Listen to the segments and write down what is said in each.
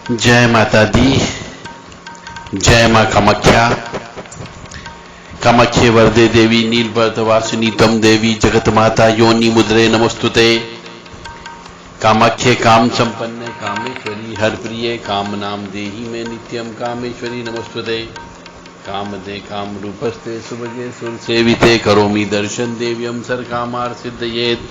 जय माता दी, जय मां कामाख्या। कामाख्ये वरदे देवी नीलपर्वतवासिनी तम देवी जगत माता योनि मुद्रे नमस्तुते। कामाख्ये काम संपन्ने कामेश्वरी हर प्रिय काम नाम देहि में नित्यम कामेश्वरी नमस्तुते। काम दे काम रूपस्ते सुभगे सुर सेविते करोमि दर्शन देव्यम सर कामार सिद्धयेत।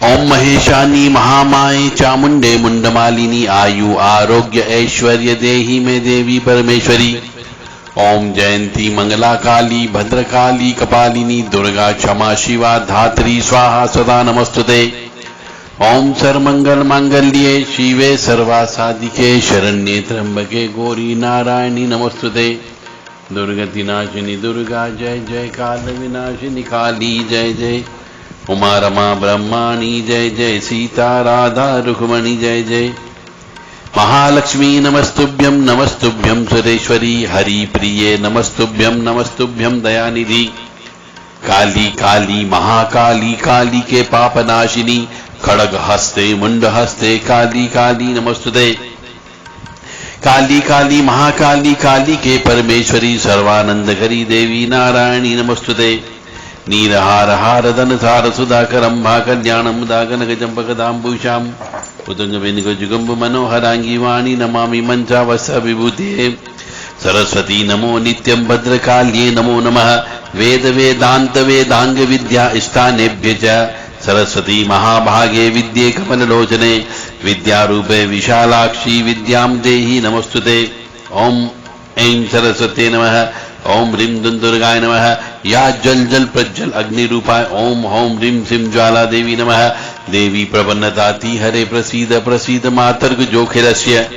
ओम महेशानी महामाये चामुंडे मुंडमालिनी आयु आरोग्य ऐश्वर्य देहि में देवी परमेश्वरी। ओम जयंती मंगला काली भद्रकाली कपालिनी दुर्गा क्षमा शिवा धात्री स्वाहा सदा नमस्तुते। ओम सर्वमंगल मांगल्ये शिवे सर्वासाधिके शरण्ये त्र्यंबके गौरी नारायणी नमस्तुते। दुर्गति नाशिनी दुर्गा जय जय काल विनाशिनी काली जय जय। उमा रमा ब्रह्माणी जय जय सीता राधा रुक्मणी जय जय। महालक्ष्मी नमस्तुभ्यं सुरेश्वरी हरि प्रिये नमस्तुभ्यं दयानिधि। काली काली महाकाली काली के पापनाशिनी खड़ग हस्ते मुंड हस्ते काली काली नमस्तुते। काली काली महाकाली काली के परमेश्वरी सर्वानंदकरी देवी नारायणी नमस्तुते। नीरहार हार धन सार सुधाकरं भा कल्याणं दागनक चंपकदाम्बुषां उदंग वेणुक जुगंब मनोहरांगी वाणी नमामि मंचावस विभूते। सरस्वती नमो नित्यं भद्रकाल्ये नमो नमः। वेद वेदांत वेदांग विद्या स्थानेभ्य च सरस्वती महाभागे विद्ये कमललोचने विद्यारूपे विशालाक्षी विद्यां देहि नमस्तुते। ओम ऐं सरस्वती नमः। ओम ह्रीं दुर्गाय नमः। या जल जल प्रज्वल अग्नि रूपाय ओम हौं ह्रीं सिं ज्वाला देवी नमः। देवी प्रपन्नताति हरे प्रसीद प्रसीद मातर्ग जोखिरस्य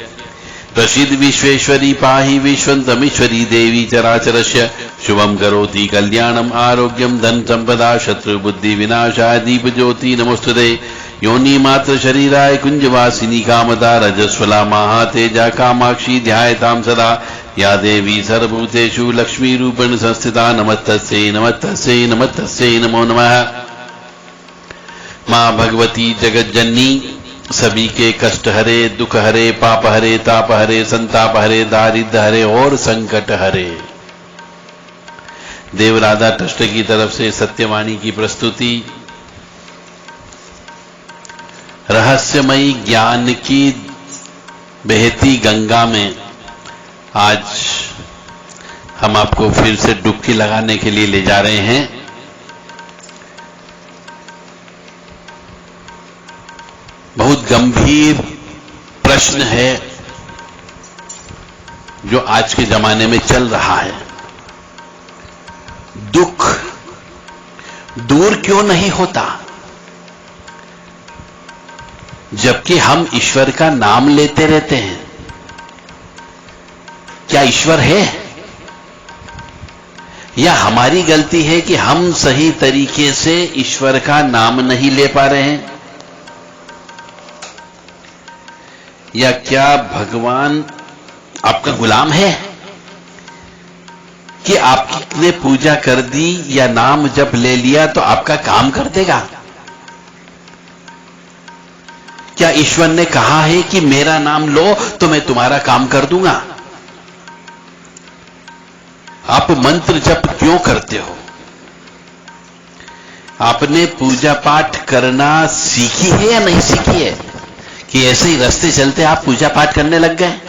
प्रसीद विश्वेश्वरी पाहि विश्वन्तमीश्वरी देवी चराचरस्य शुभं करोति कल्याणम् आरोग्यं धन संपदा शत्रु बुद्धि विनाशाय दीप ज्योति नमस्तुते। योनि मात्र शरीराय कुंजवासिनी कामदा रजस्वला महातेजा कामाक्षी ध्यायतां सदा। या देवी सर्वभूतेषु लक्ष्मी रूपेण संस्थिता नमस्तस्यै नमस्तस्यै नमस्तस्यै नमो नमः। मां भगवती जगज्जननी सभी के कष्ट हरे दुख हरे पाप हरे ताप हरे संताप हरे दारिद्र हरे और संकट हरे। देवराधा ट्रस्ट की तरफ से सत्यवाणी की प्रस्तुति रहस्यमयी ज्ञान की बहती गंगा में आज हम आपको फिर से डुबकी लगाने के लिए ले जा रहे हैं। बहुत गंभीर प्रश्न है जो आज के जमाने में चल रहा है। दुख दूर क्यों नहीं होता जबकि हम ईश्वर का नाम लेते रहते हैं? क्या ईश्वर है या हमारी गलती है कि हम सही तरीके से ईश्वर का नाम नहीं ले पा रहे हैं? या क्या भगवान आपका गुलाम है कि आपने पूजा कर दी या नाम जप ले लिया तो आपका काम कर देगा? क्या ईश्वर ने कहा है कि मेरा नाम लो तो मैं तुम्हारा काम कर दूंगा? आप मंत्र जप क्यों करते हो? आपने पूजा पाठ करना सीखी है या नहीं सीखी है कि ऐसे ही रास्ते चलते आप पूजा पाठ करने लग गए?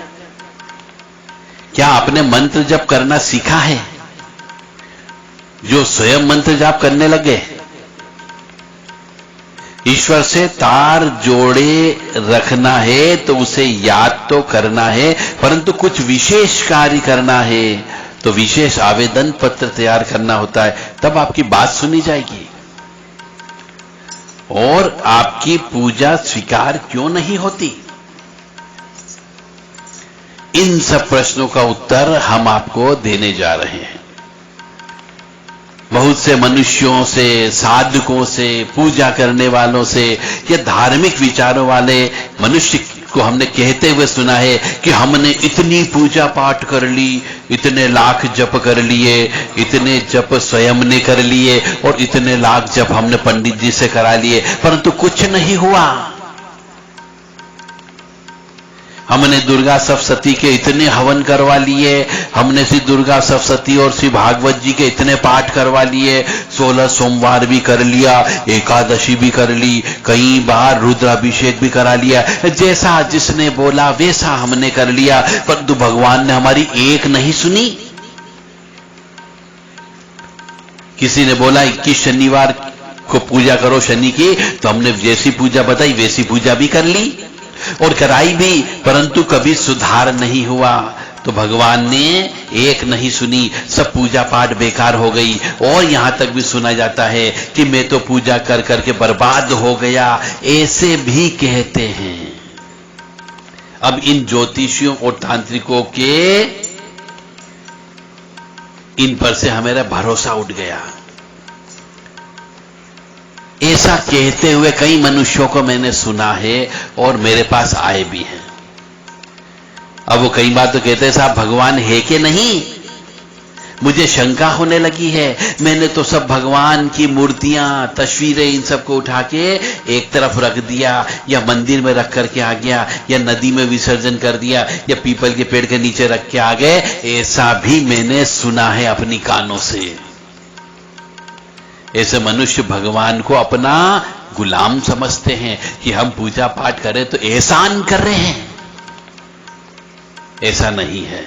क्या आपने मंत्र जप करना सीखा है जो स्वयं मंत्र जाप करने लगे? ईश्वर से तार जोड़े रखना है तो उसे याद तो करना है, परंतु कुछ विशेष कार्य करना है तो विशेष आवेदन पत्र तैयार करना होता है, तब आपकी बात सुनी जाएगी। और आपकी पूजा स्वीकार क्यों नहीं होती? इन सब प्रश्नों का उत्तर हम आपको देने जा रहे हैं। बहुत से मनुष्यों से, साधकों से, पूजा करने वालों से या धार्मिक विचारों वाले मनुष्य को हमने कहते हुए सुना है कि हमने इतनी पूजा पाठ कर ली, इतने लाख जप कर लिए, इतने जप स्वयं ने कर लिए और इतने लाख जप हमने पंडित जी से करा लिए, परंतु कुछ नहीं हुआ। हमने दुर्गा सप्तशती के इतने हवन करवा लिए, हमने श्री दुर्गा सप्तशती और श्री भागवत जी के इतने पाठ करवा लिए, 16 सोमवार भी कर लिया, एकादशी भी कर ली, कई बार रुद्राभिषेक भी करा लिया, जैसा जिसने बोला वैसा हमने कर लिया, परंतु भगवान ने हमारी एक नहीं सुनी। किसी ने बोला 21 शनिवार को पूजा करो शनि की, तो हमने जैसी पूजा बताई वैसी पूजा भी कर ली और कराई भी, परंतु कभी सुधार नहीं हुआ। तो भगवान ने एक नहीं सुनी, सब पूजा पाठ बेकार हो गई। और यहां तक भी सुना जाता है कि मैं तो पूजा कर करके बर्बाद हो गया, ऐसे भी कहते हैं। अब इन ज्योतिषियों और तांत्रिकों के इन पर से हमारा भरोसा उठ गया। ऐसा कहते हुए कई मनुष्यों को मैंने सुना है और मेरे पास आए भी हैं। अब वो कई बार तो कहते हैं साहब भगवान है कि नहीं, मुझे शंका होने लगी है। मैंने तो सब भगवान की मूर्तियां, तस्वीरें इन सबको उठा के एक तरफ रख दिया, या मंदिर में रख करके आ गया, या नदी में विसर्जन कर दिया, या पीपल के पेड़ के नीचे रख के आ गए। ऐसा भी मैंने सुना है अपनी कानों से। ऐसे मनुष्य भगवान को अपना गुलाम समझते हैं कि हम पूजा पाठ करें तो एहसान कर रहे हैं। ऐसा नहीं है।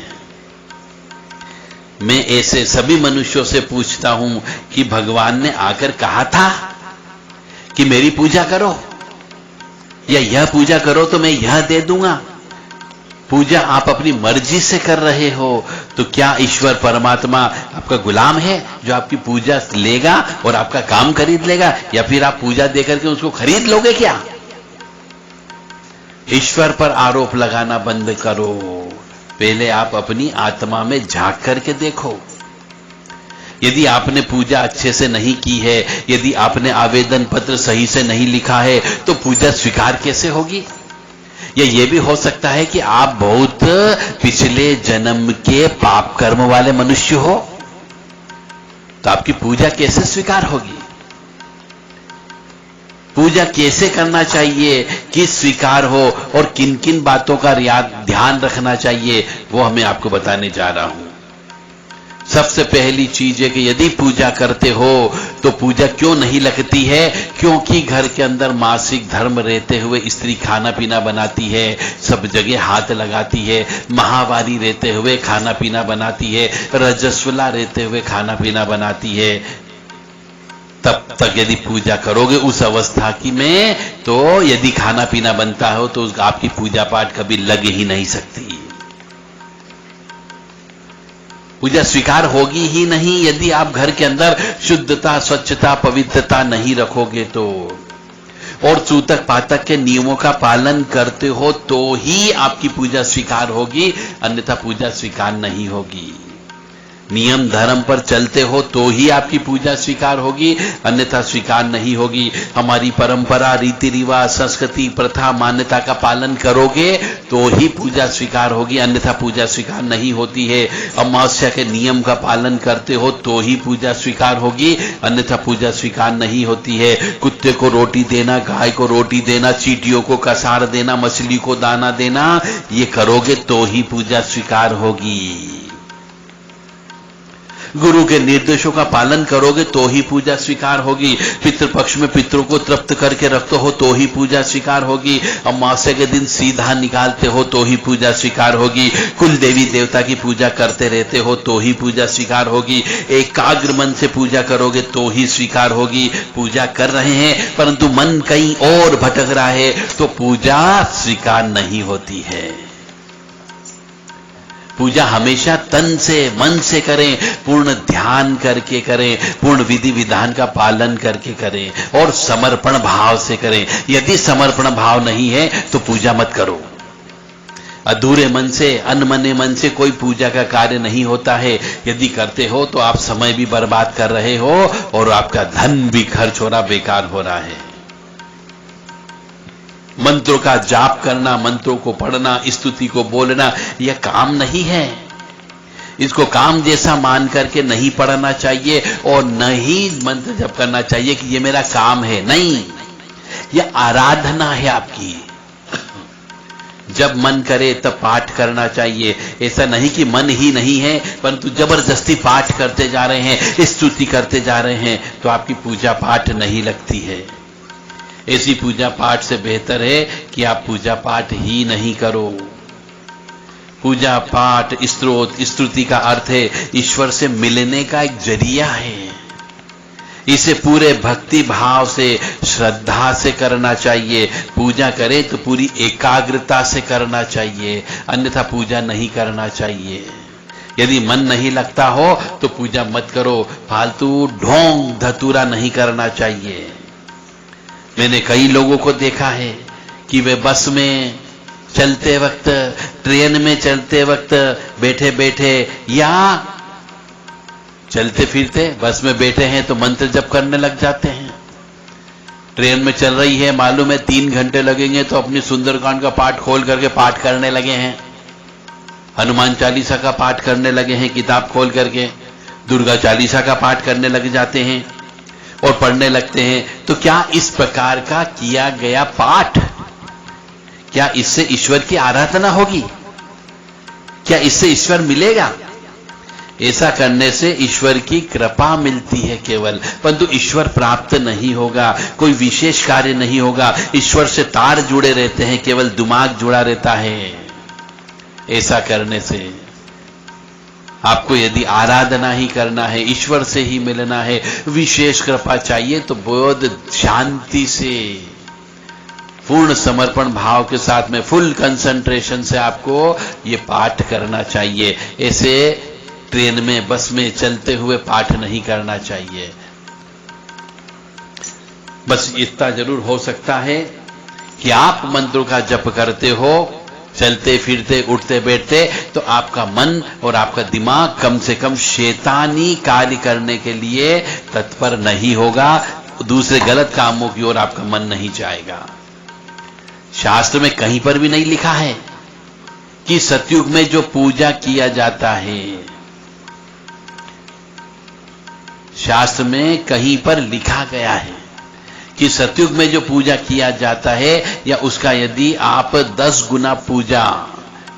मैं ऐसे सभी मनुष्यों से पूछता हूं कि भगवान ने आकर कहा था कि मेरी पूजा करो, या यह पूजा करो तो मैं यह दे दूंगा। पूजा आप अपनी मर्जी से कर रहे हो, तो क्या ईश्वर परमात्मा आपका गुलाम है जो आपकी पूजा लेगा और आपका काम खरीद लेगा, या फिर आप पूजा देकर के उसको खरीद लोगे क्या? ईश्वर पर आरोप लगाना बंद करो। पहले आप अपनी आत्मा में झांक करके देखो। यदि आपने पूजा अच्छे से नहीं की है, यदि आपने आवेदन पत्र सही से नहीं लिखा है, तो पूजा स्वीकार कैसे होगी? या यह भी हो सकता है कि आप बहुत पिछले जन्म के पाप कर्म वाले मनुष्य हो, तो आपकी पूजा कैसे स्वीकार होगी? पूजा कैसे करना चाहिए कि स्वीकार हो, और किन किन बातों का ध्यान रखना चाहिए, वो हमें आपको बताने जा रहा हूं। सबसे पहली चीज है कि यदि पूजा करते हो तो पूजा क्यों नहीं लगती है? क्योंकि घर के अंदर मासिक धर्म रहते हुए स्त्री खाना पीना बनाती है, सब जगह हाथ लगाती है, माहवारी रहते हुए खाना पीना बनाती है, रजस्वला रहते हुए खाना पीना बनाती है। तब तक यदि पूजा करोगे उस अवस्था की में, तो यदि खाना पीना बनता हो तो आपकी पूजा पाठ कभी लग ही नहीं सकती। पूजा स्वीकार होगी ही नहीं यदि आप घर के अंदर शुद्धता, स्वच्छता, पवित्रता नहीं रखोगे तो, और सूतक पातक के नियमों का पालन करते हो तो ही आपकी पूजा स्वीकार होगी, अन्यथा पूजा स्वीकार नहीं होगी। नियम धर्म पर चलते हो तो ही आपकी पूजा स्वीकार होगी, अन्यथा स्वीकार नहीं होगी। हमारी परंपरा, रीति रिवाज, संस्कृति, प्रथा, मान्यता का पालन करोगे तो ही पूजा स्वीकार होगी, अन्यथा पूजा स्वीकार नहीं होती है। अमावस्या के नियम का पालन करते हो तो ही पूजा स्वीकार होगी, अन्यथा पूजा स्वीकार नहीं होती है। कुत्ते को रोटी देना, गाय को रोटी देना, चींटियों को कसार देना, मछली को दाना देना, ये करोगे तो ही पूजा स्वीकार होगी। गुरु के निर्देशों का पालन करोगे तो ही पूजा स्वीकार होगी। पितृपक्ष में पितरों को तृप्त करके रखते हो तो ही पूजा स्वीकार होगी। अमावस्या के दिन सीधा निकालते हो तो ही पूजा स्वीकार होगी। कुल देवी देवता की पूजा करते रहते हो तो ही पूजा स्वीकार होगी। एकाग्र मन से पूजा करोगे तो ही स्वीकार होगी। पूजा कर रहे हैं परंतु मन कहीं और भटक रहा है तो पूजा स्वीकार नहीं होती है। पूजा हमेशा तन से, मन से करें, पूर्ण ध्यान करके करें, पूर्ण विधि विधान का पालन करके करें और समर्पण भाव से करें। यदि समर्पण भाव नहीं है तो पूजा मत करो। अधूरे मन से, अनमने मन से कोई पूजा का कार्य नहीं होता है। यदि करते हो तो आप समय भी बर्बाद कर रहे हो और आपका धन भी खर्च हो रहा, बेकार हो रहा है। मंत्रों का जाप करना, मंत्रों को पढ़ना, स्तुति को बोलना, यह काम नहीं है। इसको काम जैसा मान करके नहीं पढ़ना चाहिए और न ही मंत्र जप करना चाहिए कि यह मेरा काम है। नहीं, यह आराधना है आपकी। जब मन करे तब पाठ करना चाहिए। ऐसा नहीं कि मन ही नहीं है परंतु जबरदस्ती पाठ करते जा रहे हैं, स्तुति करते जा रहे हैं, तो आपकी पूजा पाठ नहीं लगती है। ऐसी पूजा पाठ से बेहतर है कि आप पूजा पाठ ही नहीं करो। पूजा पाठ स्तोत्र स्तुति का अर्थ है ईश्वर से मिलने का एक जरिया है। इसे पूरे भक्ति भाव से, श्रद्धा से करना चाहिए। पूजा करें तो पूरी एकाग्रता से करना चाहिए, अन्यथा पूजा नहीं करना चाहिए। यदि मन नहीं लगता हो तो पूजा मत करो। फालतू ढोंग धतूरा नहीं करना चाहिए। मैंने कई लोगों को देखा है कि वे बस में चलते वक्त, ट्रेन में चलते वक्त, बैठे बैठे या चलते फिरते, बस में बैठे हैं तो मंत्र जप करने लग जाते हैं। ट्रेन में चल रही है, मालूम है 3 घंटे लगेंगे, तो अपनी सुंदरकांड का पाठ खोल करके पाठ करने लगे हैं। हनुमान चालीसा का पाठ करने लगे हैं, किताब खोल करके दुर्गा चालीसा का पाठ करने लग जाते हैं और पढ़ने लगते हैं। तो क्या इस प्रकार का किया गया पाठ, क्या इससे ईश्वर की आराधना होगी? क्या इससे ईश्वर मिलेगा? ऐसा करने से ईश्वर की कृपा मिलती है केवल, परंतु ईश्वर प्राप्त नहीं होगा, कोई विशेष कार्य नहीं होगा। ईश्वर से तार जुड़े रहते हैं, केवल दिमाग जुड़ा रहता है। ऐसा करने से आपको यदि आराधना ही करना है, ईश्वर से ही मिलना है, विशेष कृपा चाहिए, तो बहुत शांति से, पूर्ण समर्पण भाव के साथ में, फुल कंसंट्रेशन से आपको ये पाठ करना चाहिए। ऐसे ट्रेन में, बस में चलते हुए पाठ नहीं करना चाहिए। बस इतना जरूर हो सकता है कि आप मंत्रों का जप करते हो, चलते फिरते, उठते बैठते, तो आपका मन और आपका दिमाग कम से कम शैतानी कार्य करने के लिए तत्पर नहीं होगा, दूसरे गलत कामों की ओर आपका मन नहीं जाएगा। शास्त्र में कहीं पर भी नहीं लिखा है कि सतयुग में जो पूजा किया जाता है, शास्त्र में कहीं पर लिखा गया है कि सतयुग में जो पूजा किया जाता है या उसका यदि आप 10 गुना पूजा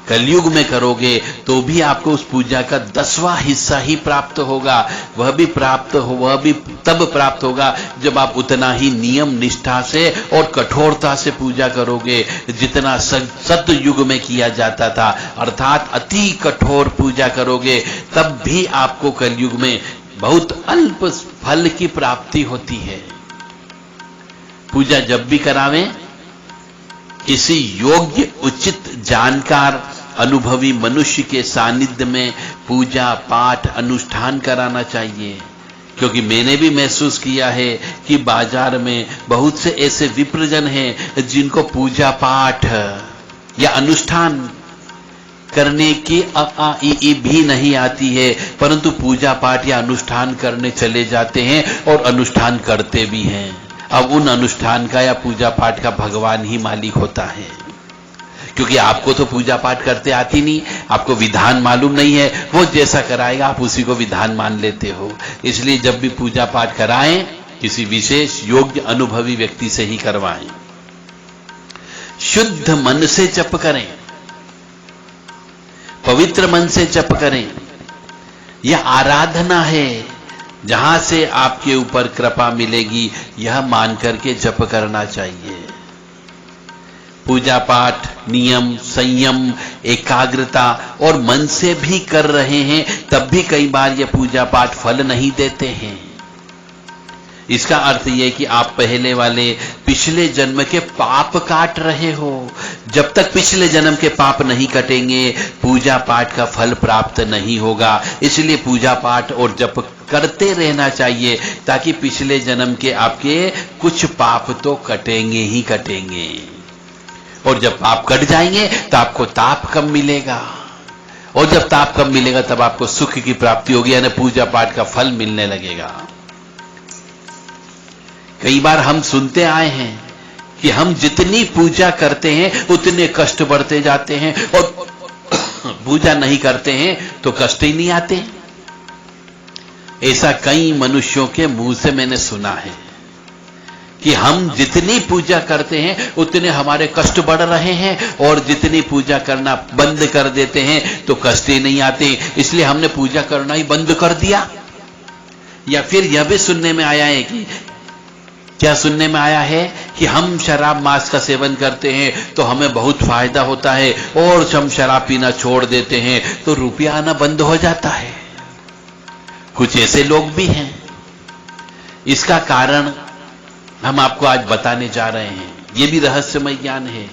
कलयुग में करोगे तो भी आपको उस पूजा का 10वां हिस्सा ही प्राप्त होगा। वह भी तब प्राप्त होगा जब आप उतना ही नियम निष्ठा से और कठोरता से पूजा करोगे जितना सतयुग में किया जाता था, अर्थात अति कठोर पूजा करोगे, तब भी आपको कलयुग में बहुत अल्प फल की प्राप्ति होती है। पूजा जब भी करावें, किसी योग्य, उचित, जानकार, अनुभवी मनुष्य के सानिध्य में पूजा पाठ अनुष्ठान कराना चाहिए। क्योंकि मैंने भी महसूस किया है कि बाजार में बहुत से ऐसे विप्रजन हैं जिनको पूजा पाठ या अनुष्ठान करने की ई भी नहीं आती है, परंतु पूजा पाठ या अनुष्ठान करने चले जाते हैं और अनुष्ठान करते भी हैं। अब उन अनुष्ठान का या पूजा पाठ का भगवान ही मालिक होता है, क्योंकि आपको तो पूजा पाठ करते आती नहीं, आपको विधान मालूम नहीं है, वो जैसा कराएगा आप उसी को विधान मान लेते हो। इसलिए जब भी पूजा पाठ कराएं, किसी विशेष योग्य अनुभवी व्यक्ति से ही करवाएं। शुद्ध मन से जप करें, पवित्र मन से जप करें। यह आराधना है, जहां से आपके ऊपर कृपा मिलेगी, यह मान करके जप करना चाहिए। पूजा पाठ नियम, संयम, एकाग्रता और मन से भी कर रहे हैं, तब भी कई बार यह पूजा पाठ फल नहीं देते हैं। इसका अर्थ यह कि आप पहले वाले पिछले जन्म के पाप काट रहे हो। जब तक पिछले जन्म के पाप नहीं कटेंगे, पूजा पाठ का फल प्राप्त नहीं होगा। इसलिए पूजा पाठ और जप करते रहना चाहिए, ताकि पिछले जन्म के आपके कुछ पाप तो कटेंगे ही कटेंगे। और जब पाप कट जाएंगे तो आपको ताप कम मिलेगा, और जब ताप कम मिलेगा तब आपको सुख की प्राप्ति होगी, यानी पूजा पाठ का फल मिलने लगेगा। कई बार हम सुनते आए हैं कि हम जितनी पूजा करते हैं उतने कष्ट बढ़ते जाते हैं, और पूजा नहीं करते हैं तो कष्ट ही नहीं आते। ऐसा कई मनुष्यों के मुंह से मैंने सुना है कि हम जितनी पूजा करते हैं उतने हमारे कष्ट बढ़ रहे हैं, और जितनी पूजा करना बंद कर देते हैं तो कष्ट ही नहीं आते, इसलिए हमने पूजा करना ही बंद कर दिया। या फिर यह भी सुनने में आया है कि क्या सुनने में आया है कि हम शराब मांस का सेवन करते हैं तो हमें बहुत फायदा होता है, और हम शराब पीना छोड़ देते हैं तो रुपया आना बंद हो जाता है। कुछ ऐसे लोग भी हैं। इसका कारण हम आपको आज बताने जा रहे हैं। ये भी रहस्यमय ज्ञान है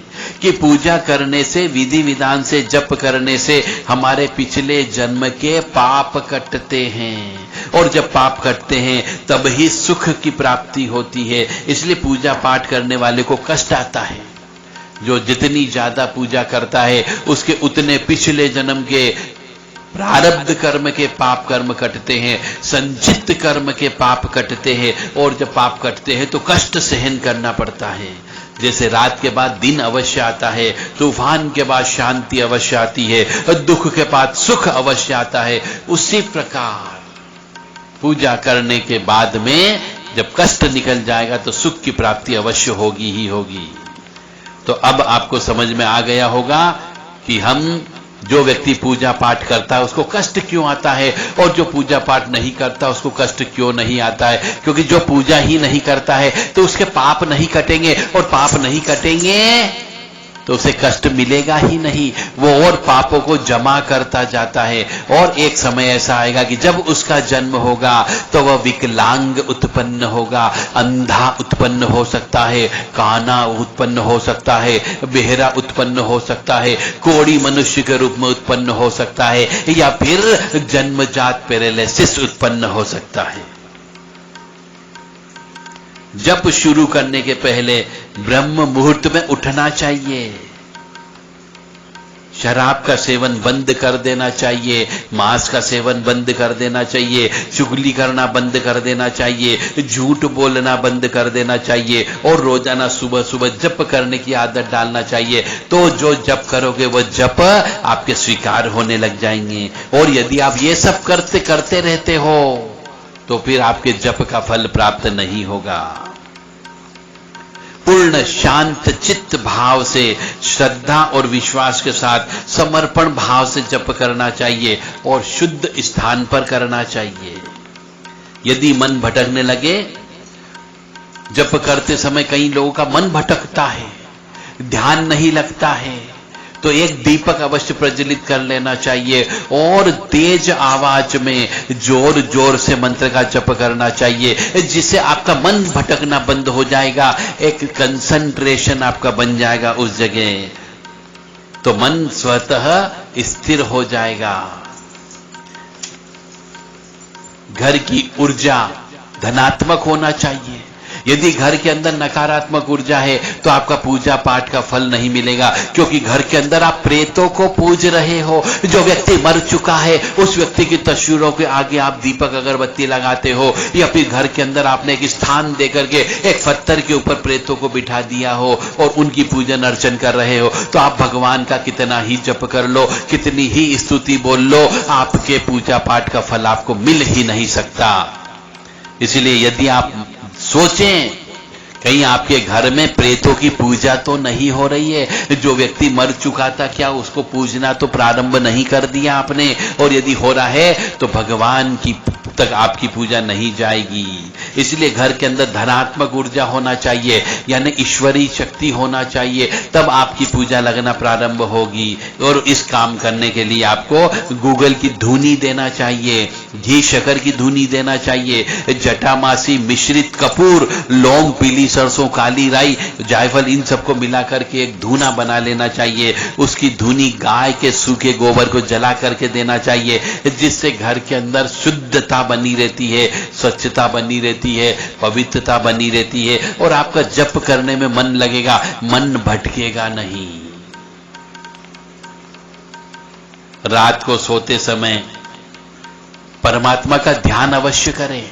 कि पूजा करने से, विधि विधान से, जप करने से हमारे पिछले जन्म के पाप कटते हैं, और जब पाप कटते हैं तब ही सुख की प्राप्ति होती है। इसलिए पूजा पाठ करने वाले को कष्ट आता है। जो जितनी ज्यादा पूजा करता है उसके उतने पिछले जन्म के प्रारब्ध कर्म के पाप कर्म कटते हैं, संचित कर्म के पाप कटते हैं, और जब पाप कटते हैं तो कष्ट सहन करना पड़ता है। जैसे रात के बाद दिन अवश्य आता है, तूफान के बाद शांति अवश्य आती है, दुख के बाद सुख अवश्य आता है, उसी प्रकार पूजा करने के बाद में जब कष्ट निकल जाएगा तो सुख की प्राप्ति अवश्य होगी ही होगी। तो अब आपको समझ में आ गया होगा कि जो व्यक्ति पूजा पाठ करता है उसको कष्ट क्यों आता है, और जो पूजा पाठ नहीं करता उसको कष्ट क्यों नहीं आता है। क्योंकि जो पूजा ही नहीं करता है तो उसके पाप नहीं कटेंगे, और पाप नहीं कटेंगे तो उसे कष्ट मिलेगा ही नहीं, वो और पापों को जमा करता जाता है। और एक समय ऐसा आएगा कि जब उसका जन्म होगा तो वह विकलांग उत्पन्न होगा, अंधा उत्पन्न हो सकता है, काना उत्पन्न हो सकता है, बेहरा उत्पन्न हो सकता है, कोढ़ी मनुष्य के रूप में उत्पन्न हो सकता है, या फिर जन्मजात पैरालिसिस उत्पन्न हो सकता है। जप शुरू करने के पहले ब्रह्म मुहूर्त में उठना चाहिए, शराब का सेवन बंद कर देना चाहिए, मांस का सेवन बंद कर देना चाहिए, चुगली करना बंद कर देना चाहिए, झूठ बोलना बंद कर देना चाहिए, और रोजाना सुबह सुबह जप करने की आदत डालना चाहिए। तो जो जप करोगे वह जप आपके स्वीकार होने लग जाएंगे। और यदि आप ये सब करते रहते हो तो फिर आपके जप का फल प्राप्त नहीं होगा। पूर्ण शांत चित्त भाव से, श्रद्धा और विश्वास के साथ, समर्पण भाव से जप करना चाहिए, और शुद्ध स्थान पर करना चाहिए। यदि मन भटकने लगे, जप करते समय कई लोगों का मन भटकता है, ध्यान नहीं लगता है, तो एक दीपक अवश्य प्रज्वलित कर लेना चाहिए, और तेज आवाज में जोर जोर से मंत्र का जप करना चाहिए, जिससे आपका मन भटकना बंद हो जाएगा, एक कंसंट्रेशन आपका बन जाएगा उस जगह, तो मन स्वतः स्थिर हो जाएगा। घर की ऊर्जा धनात्मक होना चाहिए। यदि घर के अंदर नकारात्मक ऊर्जा है तो आपका पूजा पाठ का फल नहीं मिलेगा, क्योंकि घर के अंदर आप प्रेतों को पूज रहे हो। जो व्यक्ति मर चुका है उस व्यक्ति की तस्वीरों के आगे आप दीपक अगरबत्ती लगाते हो, या फिर घर के अंदर आपने एक स्थान देकर के एक पत्थर के ऊपर प्रेतों को बिठा दिया हो और उनकी पूजन अर्चन कर रहे हो, तो आप भगवान का कितना ही जप कर लो, कितनी ही स्तुति बोल लो, आपके पूजा पाठ का फल आपको मिल ही नहीं सकता। इसलिए यदि आप सोचें कहीं आपके घर में प्रेतों की पूजा तो नहीं हो रही है, जो व्यक्ति मर चुका था क्या उसको पूजना तो प्रारंभ नहीं कर दिया आपने, और यदि हो रहा है तो भगवान की तक आपकी पूजा नहीं जाएगी। इसलिए घर के अंदर धनात्मक ऊर्जा होना चाहिए, यानी ईश्वरीय शक्ति होना चाहिए, तब आपकी पूजा लगना प्रारंभ होगी। और इस काम करने के लिए आपको गूगल की धुनी देना चाहिए, घी शक्कर की धुनी देना चाहिए, जटामासी, मिश्रित कपूर, लौंग, पीली सरसों, काली राई, जायफल, इन सबको मिलाकर के एक धूना बना लेना चाहिए। उसकी धुनी गाय के सूखे गोबर को जला करके देना चाहिए, जिससे घर के अंदर शुद्धता बनी रहती है, स्वच्छता बनी रहती है, पवित्रता बनी रहती है, और आपका जप करने में मन लगेगा, मन भटकेगा नहीं। रात को सोते समय परमात्मा का ध्यान अवश्य करें,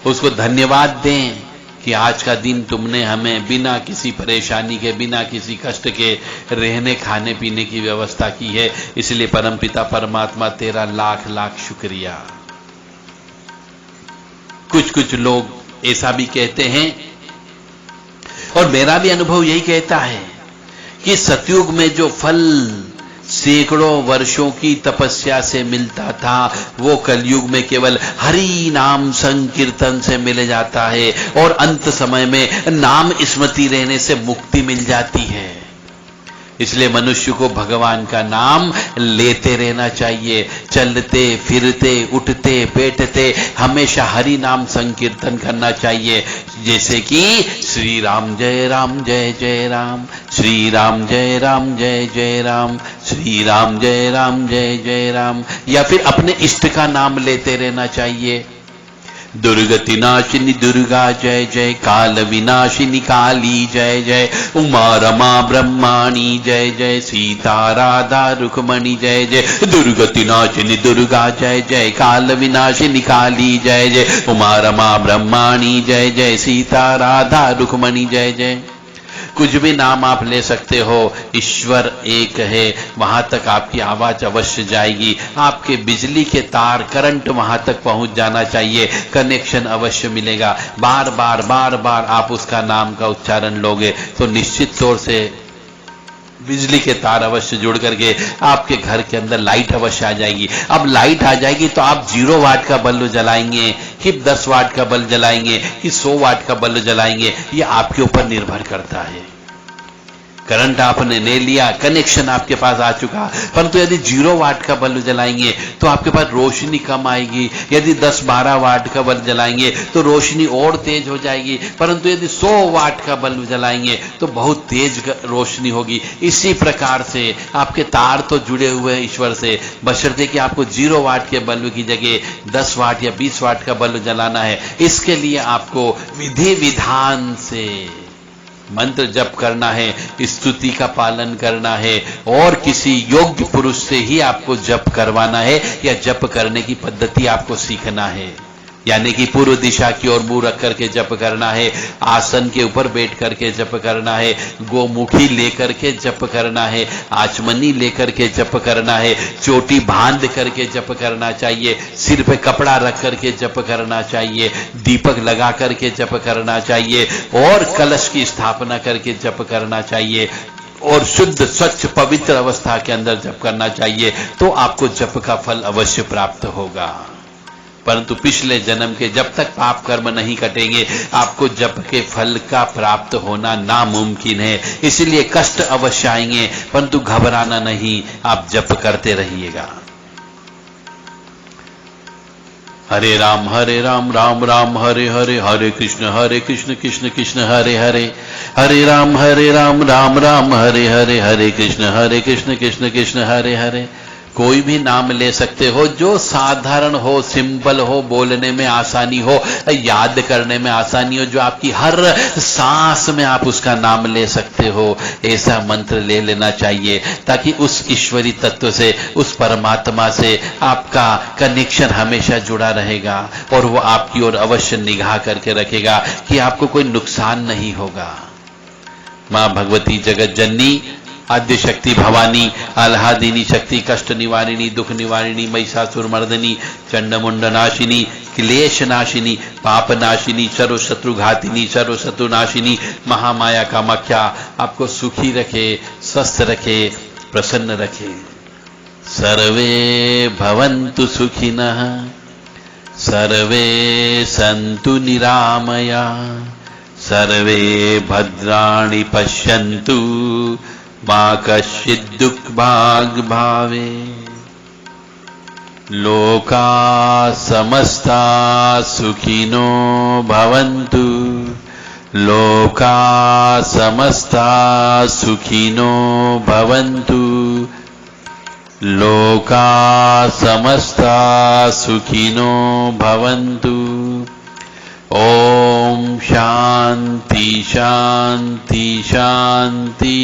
उसको धन्यवाद दें कि आज का दिन तुमने हमें बिना किसी परेशानी के, बिना किसी कष्ट के रहने खाने पीने की व्यवस्था की है, इसलिए परमपिता परमात्मा तेरा लाख लाख शुक्रिया। कुछ लोग ऐसा भी कहते हैं और मेरा भी अनुभव यही कहता है कि सतयुग में जो फल सैकड़ों वर्षों की तपस्या से मिलता था, वो कलयुग में केवल हरि नाम संकीर्तन से मिल जाता है और अंत समय में नाम स्मृति रहने से मुक्ति मिल जाती है। इसलिए मनुष्य को भगवान का नाम लेते रहना चाहिए। चलते फिरते उठते बैठते हमेशा हरि नाम संकीर्तन करना चाहिए। जैसे कि श्री राम जय जय राम, श्री राम जय जय राम, श्री राम जय राम, या फिर अपने इष्ट का नाम लेते रहना चाहिए। दुर्गति नाशिनी दुर्गा जय जय, काल विनाशिनी काली जय जय, उमा रमा ब्रह्माणी जय जय, सीता राधा रुक्मणी जय जय। दुर्गति नाशिनी दुर्गा जय जय, काल विनाशिनी काली जय जय, उमा रमा ब्रह्माणी जय जय, सीता राधा रुक्मणी जय जय। कुछ भी नाम आप ले सकते हो, ईश्वर एक है, वहां तक आपकी आवाज अवश्य जाएगी। आपके बिजली के तार करंट वहां तक पहुंच जाना चाहिए, कनेक्शन अवश्य मिलेगा। बार बार आप उसका नाम का उच्चारण लोगे तो निश्चित तौर से बिजली के तार अवश्य जुड़ करके आपके घर के अंदर लाइट अवश्य आ जाएगी। अब लाइट आ जाएगी तो आप 0 वाट का बल्ब जलाएंगे कि 10 वाट का बल्ब जलाएंगे कि 100 वाट का बल्ब जलाएंगे, ये आपके ऊपर निर्भर करता है। करंट आपने ले लिया, कनेक्शन आपके पास आ चुका, परंतु यदि 0 वाट का बल्ब जलाएंगे तो आपके पास रोशनी कम आएगी। यदि 10-12 वाट का बल्ब जलाएंगे तो रोशनी और तेज हो जाएगी, परंतु यदि 100 वाट का बल्ब जलाएंगे तो बहुत तेज रोशनी होगी। इसी प्रकार से आपके तार तो जुड़े हुए हैं ईश्वर से, बशर्ते कि आपको 0 वाट के बल्ब की जगह 10 वाट या 20 वाट का बल्ब जलाना है। इसके लिए आपको विधि विधान से मंत्र जप करना है, स्तुति का पालन करना है और किसी योग्य पुरुष से ही आपको जप करवाना है या जप करने की पद्धति आपको सीखना है। यानी कि पूर्व दिशा की ओर मुंह रख करके जप करना है, आसन के ऊपर बैठ करके जप करना है, गोमुखी लेकर के जप करना है, आचमनी लेकर के जप करना है, चोटी बांध करके जप करना चाहिए, सिर पे कपड़ा रख करके जप करना चाहिए, दीपक लगा करके जप करना चाहिए और कलश की स्थापना करके जप करना चाहिए और शुद्ध स्वच्छ पवित्र अवस्था के अंदर जप करना चाहिए। तो आपको जप का फल अवश्य प्राप्त होगा। परंतु पिछले जन्म के जब तक पाप कर्म नहीं कटेंगे, आपको जप के फल का प्राप्त होना नामुमकिन है। इसलिए कष्ट अवश्य आएंगे, परंतु घबराना नहीं, आप जप करते रहिएगा। हरे राम राम राम हरे हरे, हरे कृष्ण कृष्ण कृष्ण हरे हरे, हरे राम राम राम हरे हरे, हरे कृष्ण कृष्ण कृष्ण हरे हरे। कोई भी नाम ले सकते हो जो साधारण हो, सिंपल हो, बोलने में आसानी हो, याद करने में आसानी हो, जो आपकी हर सांस में आप उसका नाम ले सकते हो, ऐसा मंत्र ले लेना चाहिए, ताकि उस ईश्वरी तत्व से, उस परमात्मा से आपका कनेक्शन हमेशा जुड़ा रहेगा और वो आपकी ओर अवश्य निगाह करके रखेगा कि आपको कोई नुकसान नहीं होगा। मां भगवती जगत जननी, आद्य शक्ति भवानी, आह्लादिनी शक्ति, कष्ट निवारिणी, दुख निवारिणी, महिषासुर मर्दिनी, चंडमुंड नाशिनी, क्लेश नाशिनी, पाप नाशिनी, सर्व शत्रु घातिनी, सर्व शत्रु नाशिनी महामाया कामाख्या आपको सुखी रखे, स्वस्थ रखे, प्रसन्न रखे। सर्वे भवन्तु सुखिनः, सर्वे सन्तु निरामया, सर्वे भद्राणि पश्यन्तु, मा कश्चित् दुःखभाग् भावे। लोका समस्ता सुखिनो भवन्तु, लोका समस्ता सुखिनो भवन्तु, लोका समस्ता सुखिनो भवन्तु। ओम शांति शांति शांति।